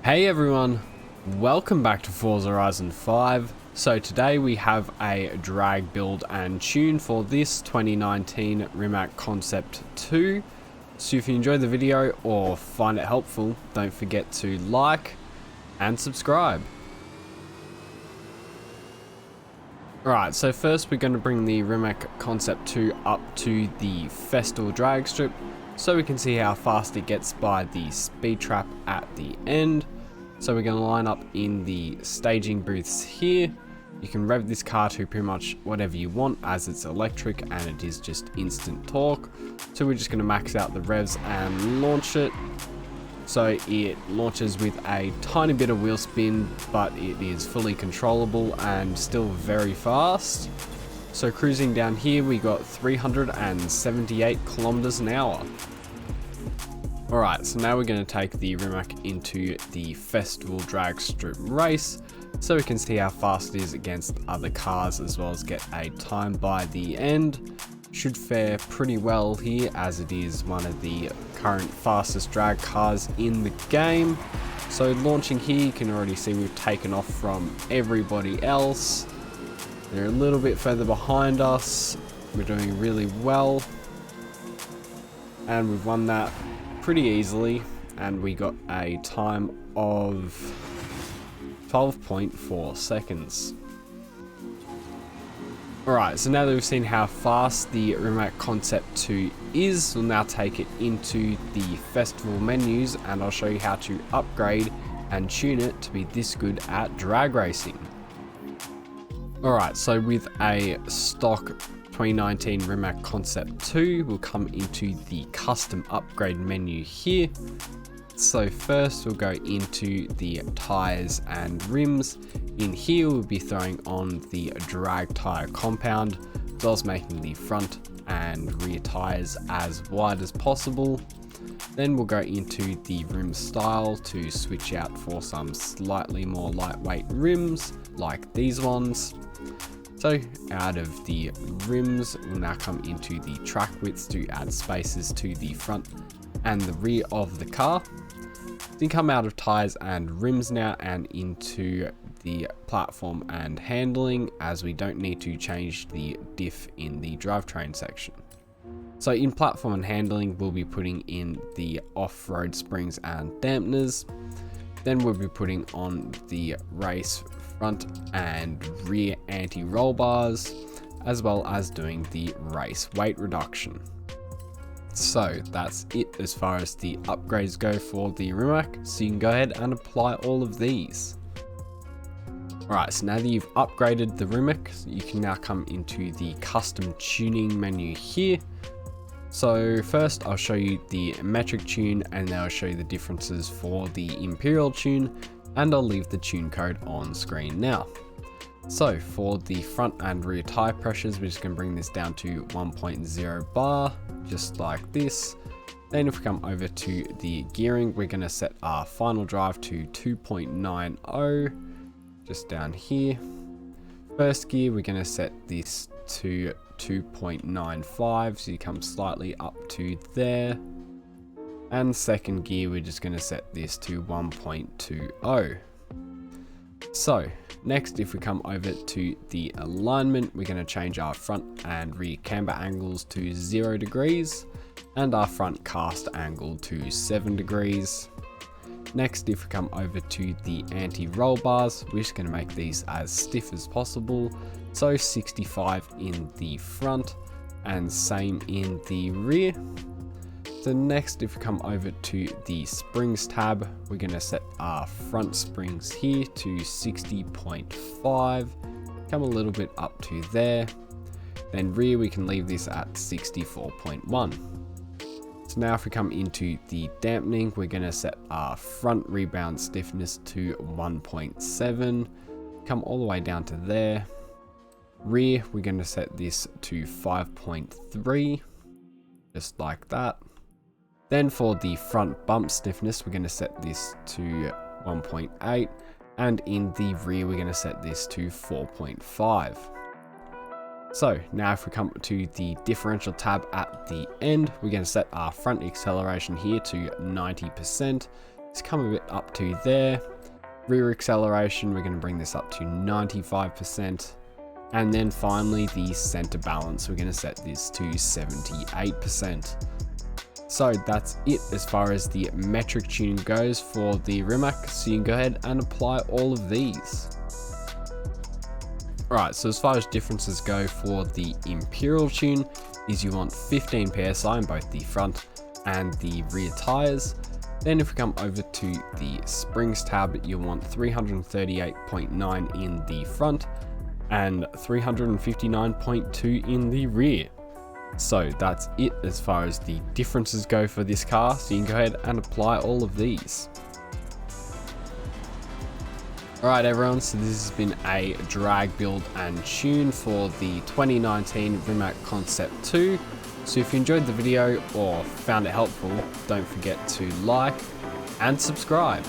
Hey everyone, welcome back to Forza Horizon 5. So today we have a drag build and tune for this 2019 Rimac Concept 2. So if you enjoyed the video or find it helpful, don't forget to like and subscribe. Alright, so first we're going to bring the Rimac Concept 2 up to the Festal drag strip so we can see how fast it gets by the speed trap at the end. So we're going to line up in the staging booths here. You can rev this car to pretty much whatever you want as it's electric and it is just instant torque. So we're just going to max out the revs and launch it. So it launches with a tiny bit of wheel spin, but it is fully controllable and still very fast. So cruising down here, we got 378 kilometers an hour. Alright, so now we're going to take the Rimac into the festival drag strip race so we can see how fast it is against other cars, as well as get a time by the end. Should fare pretty well here as it is one of the current fastest drag cars in the game. So launching here, you can already see we've taken off from everybody else. They're a little bit further behind us. We're doing really well and we've won that pretty easily, and we got a time of 12.4 seconds. Alright, so now that we've seen how fast the Rimac Concept 2 is, we'll now take it into the festival menus and I'll show you how to upgrade and tune it to be this good at drag racing. Alright, so with a stock 2019 Rimac Concept 2, we'll come into the custom upgrade menu here. So first we'll go into the tires and rims. In here we'll be throwing on the drag tire compound, as well as making the front and rear tires as wide as possible. Then we'll go into the rim style to switch out for some slightly more lightweight rims like these ones. So out of the rims, we'll now come into the track widths to add spaces to the front and the rear of the car. Then come out of tires and rims now and into the platform and handling, as we don't need to change the diff in the drivetrain section. So in platform and handling, we'll be putting in the off-road springs and dampeners. Then we'll be putting on the race front and rear anti-roll bars, as well as doing the race weight reduction. So that's it as far as the upgrades go for the Rimac, so you can go ahead and apply all of these. Alright, so now that you've upgraded the Rimac, you can now come into the custom tuning menu here. So first I'll show you the metric tune and then I'll show you the differences for the Imperial tune, and I'll leave the tune code on screen now. So for the front and rear tire pressures, we're just going to bring this down to 1.0 bar, just like this. Then if we come over to the gearing, we're going to set our final drive to 2.90, just down here. First gear, we're going to set this to 2.95, so you come slightly up to there. And second gear, we're just going to set this to 1.20. So next, if we come over to the alignment, we're going to change our front and rear camber angles to 0 degrees and our front cast angle to 7 degrees. Next, if we come over to the anti-roll bars, we're just going to make these as stiff as possible. So 65 in the front and same in the rear. So next, if we come over to the springs tab, we're going to set our front springs here to 60.5, come a little bit up to there. Then rear, we can leave this at 64.1. So now if we come into the dampening, we're going to set our front rebound stiffness to 1.7, come all the way down to there. Rear, we're going to set this to 5.3, just like that. Then for the front bump stiffness, we're going to set this to 1.8, and in the rear, we're going to set this to 4.5. So now if we come to the differential tab at the end, we're going to set our front acceleration here to 90%, Let's come a bit up to there. Rear acceleration, we're going to bring this up to 95%. And then finally the center balance, we're going to set this to 78%. So that's it as far as the metric tuning goes for the Rimac. So you can go ahead and apply all of these. Alright, so as far as differences go for the Imperial tune, is you want 15 PSI in both the front and the rear tires. Then if we come over to the springs tab, you want 338.9 in the front and 359.2 in the rear. So that's it as far as the differences go for this car. So you can go ahead and apply all of these. Alright everyone, so this has been a drag build and tune for the 2019 Rimac Concept 2. So if you enjoyed the video or found it helpful, don't forget to like and subscribe.